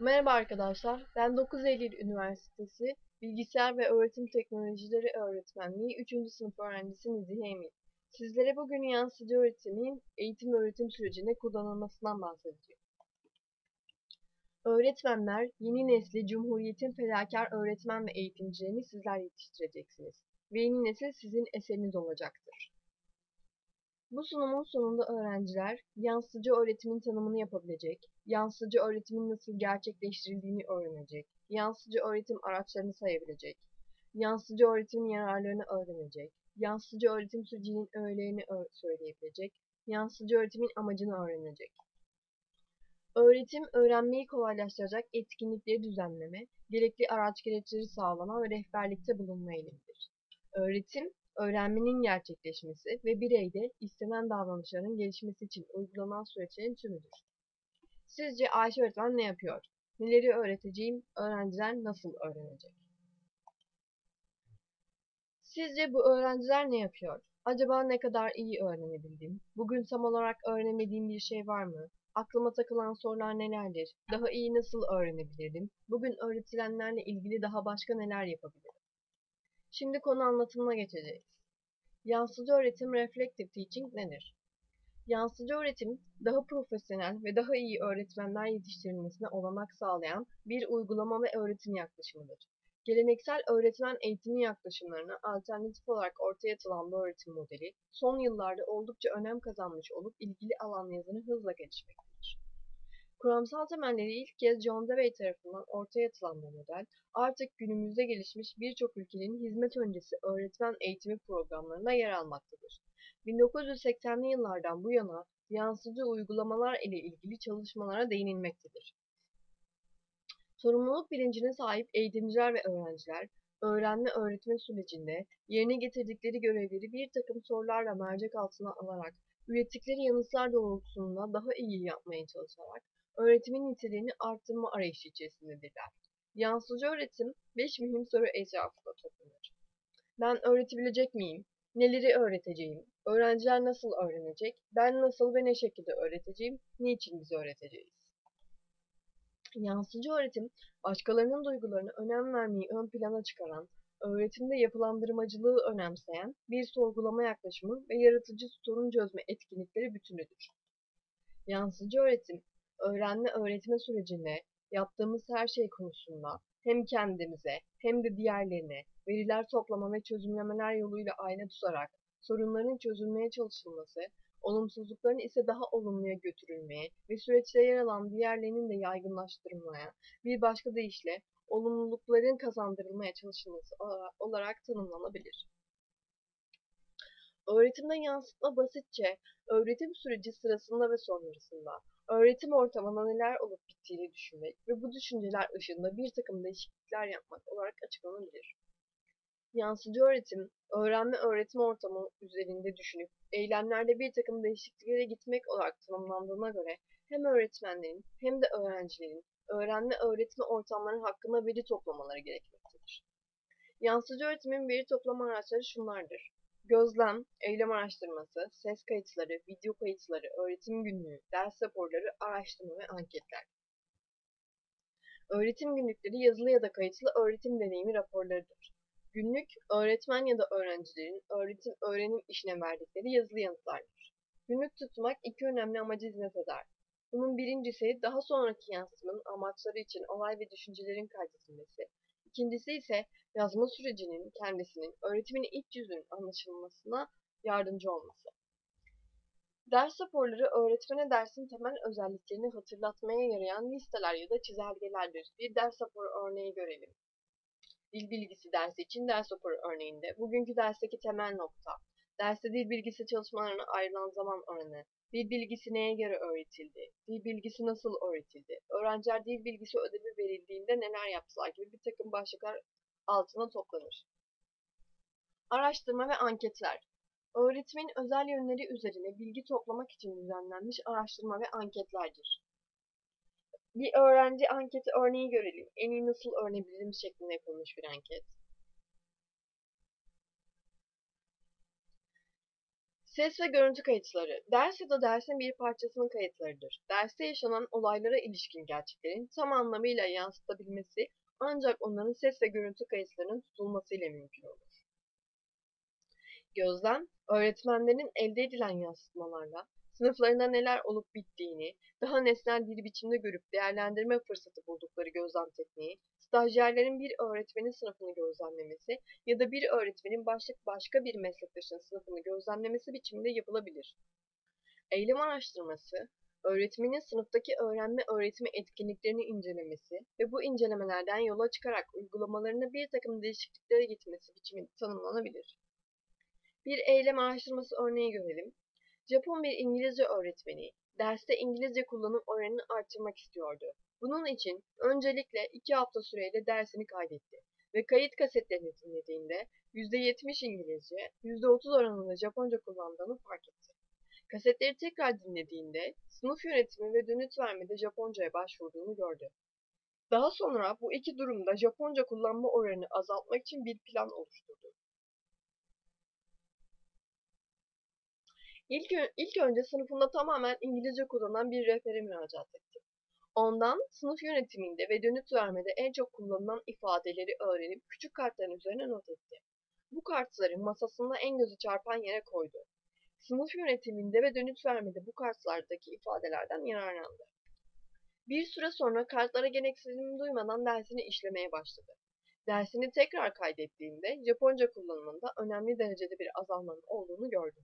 Merhaba arkadaşlar, ben 9 Eylül Üniversitesi Bilgisayar ve Öğretim Teknolojileri Öğretmenliği 3. sınıf öğrencisi Nizihe Emir. Sizlere bugün yansıtıcı öğretimin eğitim öğretim sürecinde kullanılmasından bahsedeceğim. Öğretmenler, yeni nesli Cumhuriyet'in fedakar öğretmen ve eğitimcilerini sizler yetiştireceksiniz ve yeni nesil sizin eseriniz olacaktır. Bu sunumun sonunda öğrenciler, yansıtıcı öğretimin tanımını yapabilecek, yansıtıcı öğretimin nasıl gerçekleştirildiğini öğrenecek, yansıtıcı öğretim araçlarını sayabilecek, yansıtıcı öğretimin yararlarını öğrenecek, yansıtıcı öğretim sürecinin öğelerini söyleyebilecek, yansıtıcı öğretimin amacını öğrenecek. Öğretim, öğrenmeyi kolaylaştıracak etkinlikleri düzenleme, gerekli araç gereçleri sağlama ve rehberlikte bulunma eğilimidir. Öğretim, öğrenmenin gerçekleşmesi ve bireyde istenen davranışların gelişmesi için uygulanan süreçlerin tümüdür. Sizce Ayşe öğretmen ne yapıyor? Neleri öğreteceğim? Öğrenciler nasıl öğrenecek? Sizce bu öğrenciler ne yapıyor? Acaba ne kadar iyi öğrenebildim? Bugün tam olarak öğrenemediğim bir şey var mı? Aklıma takılan sorular nelerdir? Daha iyi nasıl öğrenebilirdim? Bugün öğretilenlerle ilgili daha başka neler yapabilirim? Şimdi konu anlatımına geçeceğiz. Yansıtıcı öğretim reflective teaching nedir? Yansıtıcı öğretim, daha profesyonel ve daha iyi öğretmenler yetiştirilmesine olanak sağlayan bir uygulama ve öğretim yaklaşımıdır. Geleneksel öğretmen eğitimi yaklaşımlarına alternatif olarak ortaya atılan bu öğretim modeli, son yıllarda oldukça önem kazanmış olup ilgili alan yazını hızla gelişmektedir. Kuramsal temelleri ilk kez John Dewey tarafından ortaya atılan bu model, artık günümüzde gelişmiş birçok ülkenin hizmet öncesi öğretmen eğitimi programlarında yer almaktadır. 1980'li yıllardan bu yana yansıtıcı uygulamalar ile ilgili çalışmalara değinilmektedir. Sorumluluk bilincine sahip eğitimciler ve öğrenciler, öğrenme-öğretme sürecinde yerine getirdikleri görevleri bir takım sorularla mercek altına alarak, ürettikleri yanıtlar doğrultusunda daha iyi yapmaya çalışarak, öğretimin niteliğini arttırma arayışı içerisindedirler. Yansıtıcı öğretim 5 mühim soru etrafında toplanır. Ben öğretebilecek miyim? Neleri öğreteceğim? Öğrenciler nasıl öğrenecek? Ben nasıl ve ne şekilde öğreteceğim? Niçin biz öğreteceğiz? Yansıtıcı öğretim, başkalarının duygularına önem vermeyi ön plana çıkaran, öğretimde yapılandırmacılığı önemseyen bir sorgulama yaklaşımı ve yaratıcı sorun çözme etkinlikleri bütünüdür. Yansıtıcı öğretim, öğrenme-öğretme sürecinde yaptığımız her şey konusunda hem kendimize hem de diğerlerine veriler toplama ve çözümlemeler yoluyla ayna tutarak sorunların çözülmeye çalışılması, olumsuzlukların ise daha olumluya götürülmeye ve süreçte yer alan diğerlerinin de yaygınlaştırılmaya, bir başka deyişle olumlulukların kazandırılmaya çalışılması olarak tanımlanabilir. Öğretimde yansıtma basitçe, öğretim süreci sırasında ve sonrasında, öğretim ortamında neler olup bittiğini düşünmek ve bu düşünceler ışığında bir takım değişiklikler yapmak olarak açıklanabilir. Yansıtıcı öğretim, öğrenme-öğretim ortamı üzerinde düşünüp, eylemlerde bir takım değişikliklere gitmek olarak tanımlandığına göre, hem öğretmenlerin hem de öğrencilerin öğrenme-öğretme ortamları hakkında veri toplamaları gerekmektedir. Yansıtıcı öğretimin veri toplama araçları şunlardır: gözlem, eylem araştırması, ses kayıtları, video kayıtları, öğretim günlüğü, ders raporları, araştırma ve anketler. Öğretim günlükleri yazılı ya da kayıtlı öğretim deneyimi raporlarıdır. Günlük, öğretmen ya da öğrencilerin öğrenim işine verdikleri yazılı yanıtlardır. Günlük tutmak iki önemli amaca hizmet eder. Bunun birincisi, daha sonraki yansımanın amaçları için olay ve düşüncelerin kaydedilmesi. İkincisi ise yazma sürecinin kendisinin öğretimin iç yüzünün anlaşılmasına yardımcı olması. Ders raporları öğretmene dersin temel özelliklerini hatırlatmaya yarayan listeler ya da çizelgelerdir. Bir ders raporu örneği görelim. Dil bilgisi dersi için ders raporu örneğinde bugünkü dersteki temel nokta, derste dil bilgisi çalışmalarına ayrılan zaman oranı, dil bilgisi neye göre öğretildi, dil bilgisi nasıl öğretildi, öğrenciler dil bilgisi ödevi verildiğinde neler yaptılar gibi bir takım başlıklar altına toplanır. Araştırma ve anketler. Öğretimin özel yönleri üzerine bilgi toplamak için düzenlenmiş araştırma ve anketlerdir. Bir öğrenci anketi örneği görelim. En iyi nasıl öğrenebilirim şeklinde yapılmış bir anket. Ses ve görüntü kayıtları, ders ya da dersin bir parçasının kayıtlarıdır. Derste yaşanan olaylara ilişkin gerçeklerin tam anlamıyla yansıtabilmesi ancak onların ses ve görüntü kayıtlarının tutulmasıyla mümkün olur. Gözlem, öğretmenlerin elde edilen yansıtmalarla sınıflarında neler olup bittiğini daha nesnel bir biçimde görüp değerlendirme fırsatı buldukları gözlem tekniği, stajyerlerin bir öğretmenin sınıfını gözlemlemesi ya da bir öğretmenin başka bir meslektaşının sınıfını gözlemlemesi biçiminde yapılabilir. Eylem araştırması, öğretmenin sınıftaki öğrenme öğretimi etkinliklerini incelemesi ve bu incelemelerden yola çıkarak uygulamalarına bir takım değişikliklere gitmesi biçiminde tanımlanabilir. Bir eylem araştırması örneği görelim. Japon bir İngilizce öğretmeni derste İngilizce kullanım oranını arttırmak istiyordu. Bunun için öncelikle 2 hafta süreyle dersini kaydetti ve kayıt kasetlerini dinlediğinde %70 İngilizce, %30 oranında Japonca kullandığını fark etti. Kasetleri tekrar dinlediğinde sınıf yönetimi ve dönüt vermede Japonca'ya başvurduğunu gördü. Daha sonra bu iki durumda Japonca kullanma oranını azaltmak için bir plan oluşturdu. İlk önce sınıfında tamamen İngilizce kullanan bir rehbere müracaat etti. Ondan sınıf yönetiminde ve dönüt vermede en çok kullanılan ifadeleri öğrenip küçük kartların üzerine not etti. Bu kartları masasında en gözü çarpan yere koydu. Sınıf yönetiminde ve dönüt vermede bu kartlardaki ifadelerden yararlandı. Bir süre sonra kartlara gereksinim duymadan dersini işlemeye başladı. Dersini tekrar kaydettiğinde Japonca kullanımında önemli derecede bir azalmanın olduğunu gördü.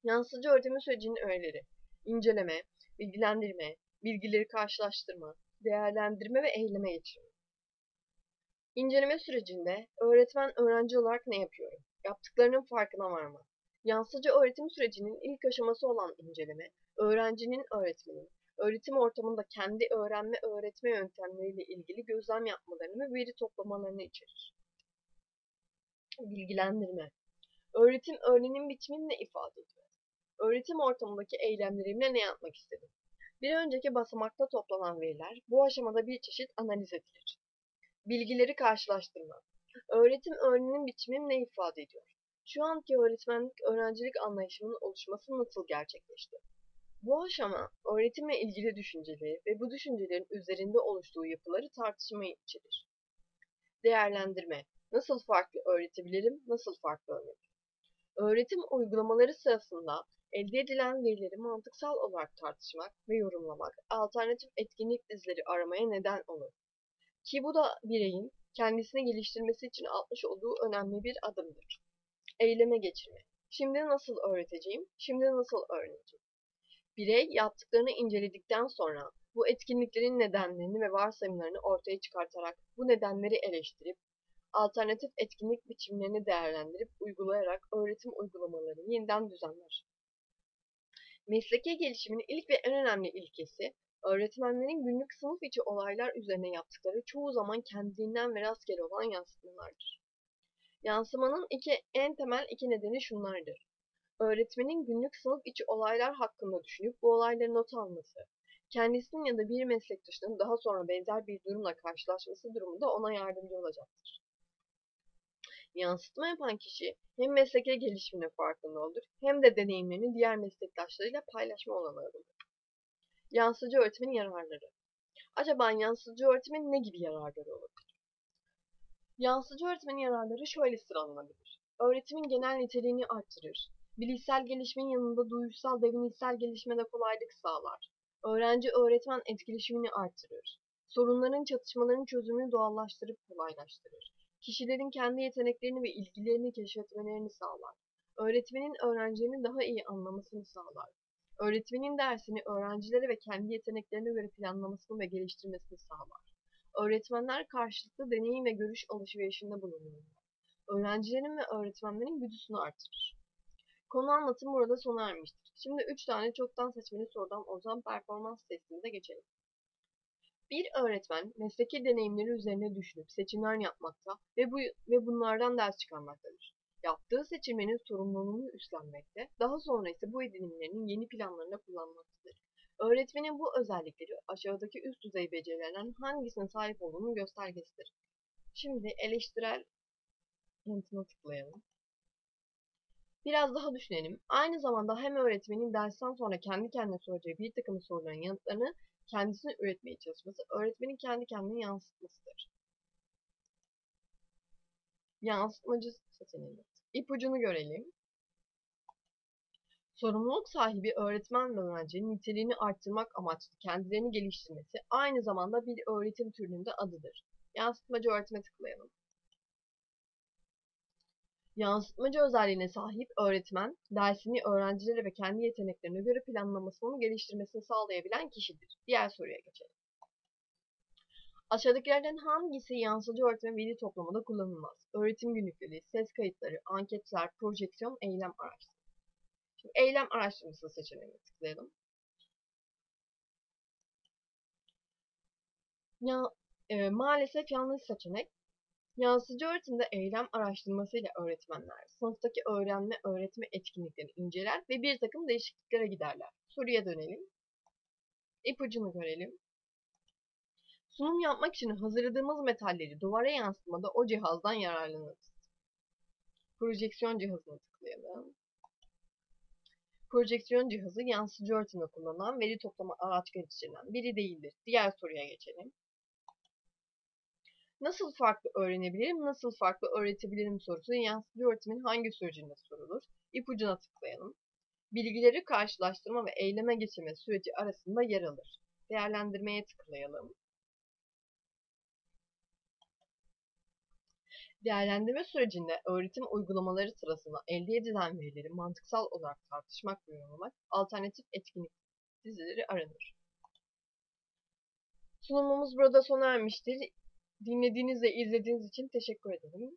Yansıtıcı öğretim sürecinin öğeleri: inceleme, bilgilendirme, bilgileri karşılaştırma, değerlendirme ve eyleme geçirme. İnceleme sürecinde öğretmen öğrenci olarak ne yapıyorum? Yaptıklarının farkına varma. Yansıtıcı öğretim sürecinin ilk aşaması olan inceleme, öğrencinin öğretmenin, öğretim ortamında kendi öğrenme öğretme yöntemleriyle ilgili gözlem yapmalarını ve veri toplamalarını içerir. Bilgilendirme, öğretim öğrenim biçimini ne ifade ediyor? Öğretim ortamındaki eylemlerimle ne yapmak istedim? Bir önceki basamakta toplanan veriler bu aşamada bir çeşit analiz edilir. Bilgileri karşılaştırma. Öğretim öğrenim biçimim ne ifade ediyor? Şu anki öğrencilik anlayışımın oluşması nasıl gerçekleşti? Bu aşama öğretimle ilgili düşünceleri ve bu düşüncelerin üzerinde oluştuğu yapıları tartışmayı içerir. Değerlendirme. Nasıl farklı öğretebilirim, nasıl farklı öğrenirim? Öğretim uygulamaları sırasında elde edilen verileri mantıksal olarak tartışmak ve yorumlamak, alternatif etkinlik dizileri aramaya neden olur. Ki bu da bireyin kendisini geliştirmesi için atmış olduğu önemli bir adımdır. Eyleme geçirme. Şimdi nasıl öğreteceğim, şimdi nasıl öğreneceğim? Birey yaptıklarını inceledikten sonra bu etkinliklerin nedenlerini ve varsayımlarını ortaya çıkartarak bu nedenleri eleştirip alternatif etkinlik biçimlerini değerlendirip uygulayarak öğretim uygulamalarını yeniden düzenler. Mesleki gelişimin ilk ve en önemli ilkesi, öğretmenlerin günlük sınıf içi olaylar üzerine yaptıkları çoğu zaman kendiliğinden ve rastgele olan yansımalardır. Yansımanın en temel iki nedeni şunlardır. Öğretmenin günlük sınıf içi olaylar hakkında düşünüp bu olayları not alması, kendisinin ya da bir meslektaşının daha sonra benzer bir durumla karşılaşması durumunda ona yardımcı olacaktır. Yansıtma yapan kişi hem mesleki gelişimine farkında olur hem de deneyimlerini diğer meslektaşlarıyla paylaşma olanağı bulur. Yansıtıcı öğretimin yararları. Acaba yansıtıcı öğretimin ne gibi yararları olur? Yansıtıcı öğretimin yararları şöyle sıralanabilir. Öğretimin genel niteliğini arttırır. Bilişsel gelişimin yanında duyuşsal ve zihinsel gelişime de kolaylık sağlar. Öğrenci-öğretmen etkileşimini arttırır. Sorunların, çatışmaların çözümünü doğallaştırıp kolaylaştırır. Kişilerin kendi yeteneklerini ve ilgilerini keşfetmelerini sağlar. Öğretmenin öğrencilerini daha iyi anlamasını sağlar. Öğretmenin dersini öğrencilere ve kendi yeteneklerine göre planlamasını ve geliştirmesini sağlar. Öğretmenler karşılıklı deneyim ve görüş alışverişinde bulunurlar. Öğrencilerin ve öğretmenlerin güdüsünü artırır. Konu anlatımı burada sona ermiştir. Şimdi 3 tane çoktan seçmeli sorudan oluşan performans testimize geçelim. Bir öğretmen mesleki deneyimleri üzerine düşünüp seçimler yapmakta ve bunlardan ders çıkarmaktadır. Yaptığı seçimlerin sorumluluğunu üstlenmekte, daha sonra ise bu edinimlerinin yeni planlarında kullanmaktadır. Öğretmenin bu özellikleri aşağıdaki üst düzey becerilerden hangisine sahip olduğunun göstergesidir. Şimdi eleştirel yanıtına tıklayalım. Biraz daha düşünelim. Aynı zamanda hem öğretmenin dersten sonra kendi kendine soracağı bir takım soruların yanıtlarını kendisine üretmeye çalışması, öğretmenin kendi kendine yansıtmasıdır. Yansıtmacı seçeneği. İpucunu görelim. Sorumluluk sahibi öğretmen ve öğrencinin niteliğini arttırmak amaçlı kendilerini geliştirmesi aynı zamanda bir öğretim türünün de adıdır. Yansıtmacı öğretime tıklayalım. Yansıtmacı özelliğine sahip öğretmen, dersini öğrencilere ve kendi yeteneklerine göre planlamasını geliştirmesini sağlayabilen kişidir. Diğer soruya geçelim. Aşağıdakilerden hangisi yansıtıcı öğretme veri toplamada kullanılmaz? Öğretim günlükleri, ses kayıtları, anketler, projeksiyon, eylem araştırması. Şimdi eylem araştırması seçeneğine tıklayalım. Maalesef yanlış seçenek. Yansıtıcı öğretimde eylem araştırmasıyla öğretmenler sınıftaki öğretme etkinliklerini inceler ve bir takım değişikliklere giderler. Soruya dönelim. İpucunu görelim. Sunum yapmak için hazırladığımız metalleri duvara yansıtmada o cihazdan yararlanırız. Projeksiyon cihazına tıklayalım. Projeksiyon cihazı yansıtıcı öğretimde kullanılan veri toplama araçlarından biri değildir. Diğer soruya geçelim. Nasıl farklı öğrenebilirim, nasıl farklı öğretebilirim sorusu yansıtıcı öğretimin hangi sürecinde sorulur? İpucuna tıklayalım. Bilgileri karşılaştırma ve eyleme geçirme süreci arasında yer alır. Değerlendirmeye tıklayalım. Değerlendirme sürecinde öğretim uygulamaları sırasında elde edilen verileri mantıksal olarak tartışmak ve yorumlamak, alternatif etkinlik dizileri aranır. Sunumumuz burada sona ermiştir. Dinlediğiniz ve izlediğiniz için teşekkür ederim.